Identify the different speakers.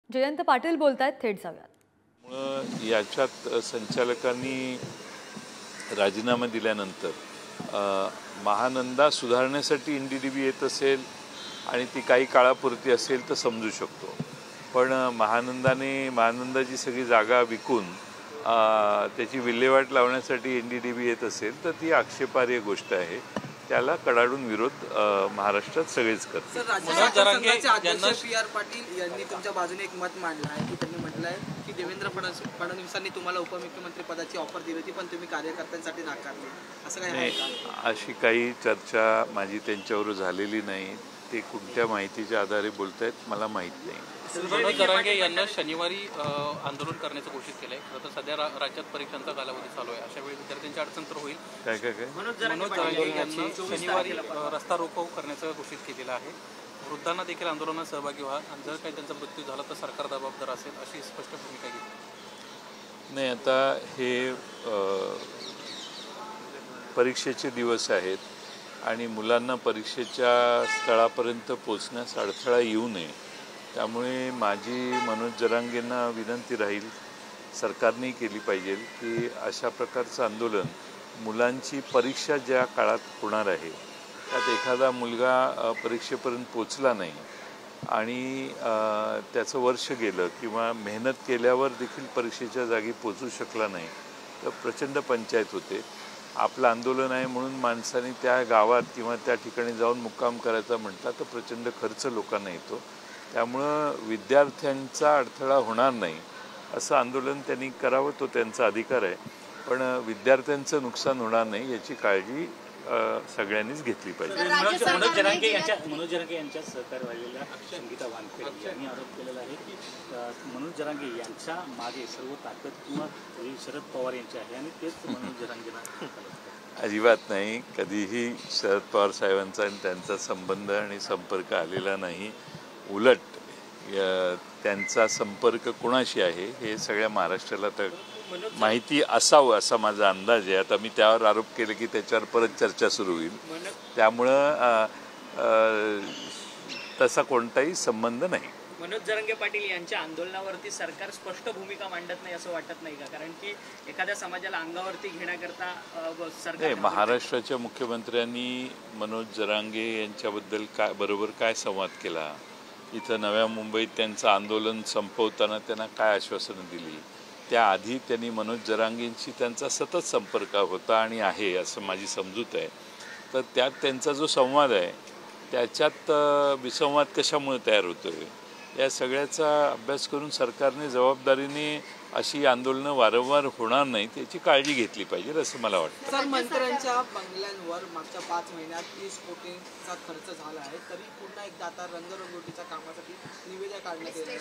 Speaker 1: जयंत पाटील बोलतायत, थेट जाऊयात।
Speaker 2: याच्यात संचालकांनी राजीनामा दिल्यानंतर महानंदा सुधारण्यासाठी NDDB येत असेल आणि ती काही काळापुरती असेल तर समजू शकतो, पण महानंदाची सगळी जागा विकून त्याची विल्हेवाट लावण्यासाठी NDDB येत असेल तर ती आक्षेपार्ह गोष्ट आहे। त्याला कडाडून विरोध महाराष्ट्रात सगळेच करतात।
Speaker 3: PR पाटील यांनी तुमच्या बाजूने एक मत मांडलं आहे की त्यांनी म्हटलं आहे की देवेंद्र फडणवीसांनी तुम्हाला उपमुख्यमंत्री पदाची ऑफर दिली होती, पण तुम्ही कार्यकर्त्यांसाठी नाकारली, असं काही आहे का?
Speaker 2: अशी काही चर्चा माझी त्यांच्यावर झालेली नाही। ते कोणत्या माहितीच्या आधारे बोलतायत मला माहित नाही।
Speaker 4: मनोज जरांगे यांना शनिवारी आंदोलन करण्याचं घोषित केलंय। खरं सध्या राज्यात परीक्षांचा कालावधी चालू आहे, अशा वेळी विद्यार्थ्यांची अडचण तर होईल।
Speaker 2: काय
Speaker 4: मनोज जरांगे यांनी शनिवारी रस्ता रोको करण्याचं घोषित केलेलं आहे। वृद्धांना देखील आंदोलनात सहभागी व्हा आणि जर काही त्यांचा मृत्यू झाला तर सरकार जबाबदार असेल, अशी स्पष्ट भूमिका घेतली।
Speaker 2: नाही, आता हे परीक्षेचे दिवस आहेत आणि मुलांना परीक्षेच्या स्थळापर्यंत पोहोचण्यास अडथळा येऊ नये, त्यामुळे माझी मनोज जरांगेंना विनंती राहील, सरकारने केली पाहिजे की अशा प्रकारचं आंदोलन मुलांची परीक्षा ज्या काळात होणार आहे त्यात एखादा मुलगा परीक्षेपर्यंत पोचला नाही आणि त्याचं वर्ष गेलं किंवा मेहनत केल्यावर देखील परीक्षेच्या जागी पोचू शकला नाही तर प्रचंड पंचायत होते। आपलं आंदोलन आहे म्हणून माणसाने त्या गावात किंवा त्या ठिकाणी जाऊन मुक्काम करायचा म्हटला तर प्रचंड खर्च लोकांना येतो, त्यामुळं विद्यार्थ्यांचा अडथळा होणार नाही असं आंदोलन त्यांनी करावं, तो त्यांचा अधिकार आहे, पण विद्यार्थ्यांचं नुकसान होणार नाही याची काळजी सगळ्यांनीच घेतली पाहिजे।
Speaker 5: मनोज जरांगे यांच्या सहकारी वाहिलेल्या संगीता वानखेडे यांनी आरोप केलेला आहे की मनोज जरांगे यांच्या मागे सर्व ताकद किंवा शरद पवार यांची आहे आणि तेच मनोज जरांगेला
Speaker 2: अजिबात नाही, कधीही शरद पवार साहेबांचा आणि त्यांचा संबंध आणि संपर्क आलेला नाही। उलट त्यांचा संपर्क कोणाशी आहे हे सगळ्या महाराष्ट्राला तर माहिती असावं असा माझा अंदाज आहे। आता मी त्यावर आरोप केले की त्याच्यावर परत चर्चा सुरू होईल, त्यामुळं तसा कोणताही संबंध नाही।
Speaker 6: मनोज जरांगे पाटील यांच्या आंदोलनावरती सरकार स्पष्ट भूमिका मांडत नाही असं वाटत नाही का? कारण की एखाद्या समाजाला अंगावरती घेण्याकरता सरकार
Speaker 2: महाराष्ट्राच्या मुख्यमंत्र्यांनी मनोज जरांगे यांच्याबद्दल बरोबर काय संवाद केला, इथं नव्या मुंबईत त्यांचं आंदोलन संपवताना त्यांना काय आश्वासनं दिली, त्याआधी त्यांनी मनोज जरांगेंशी त्यांचा सतत संपर्क होता आणि आहे असं माझी समजूत आहे। तर त्यात त्यांचा जो संवाद आहे त्याच्यात विसंवाद कशामुळे तयार होतोय या सगळ्याचा अभ्यास करून सरकारने जबाबदारीने अशी आंदोलनं वारंवार होणार नाहीत याची काळजी घेतली पाहिजे असं मला वाटतं।
Speaker 3: सर, मंत्र्यांच्या बंगल्यांवर मागच्या 5 महिन्यात 30 कोटींचा खर्च झाला आहे, तरी पुन्हा एकदा आता रंगरंगोटीच्या कामासाठी निविदा काढण्यात येत आहे।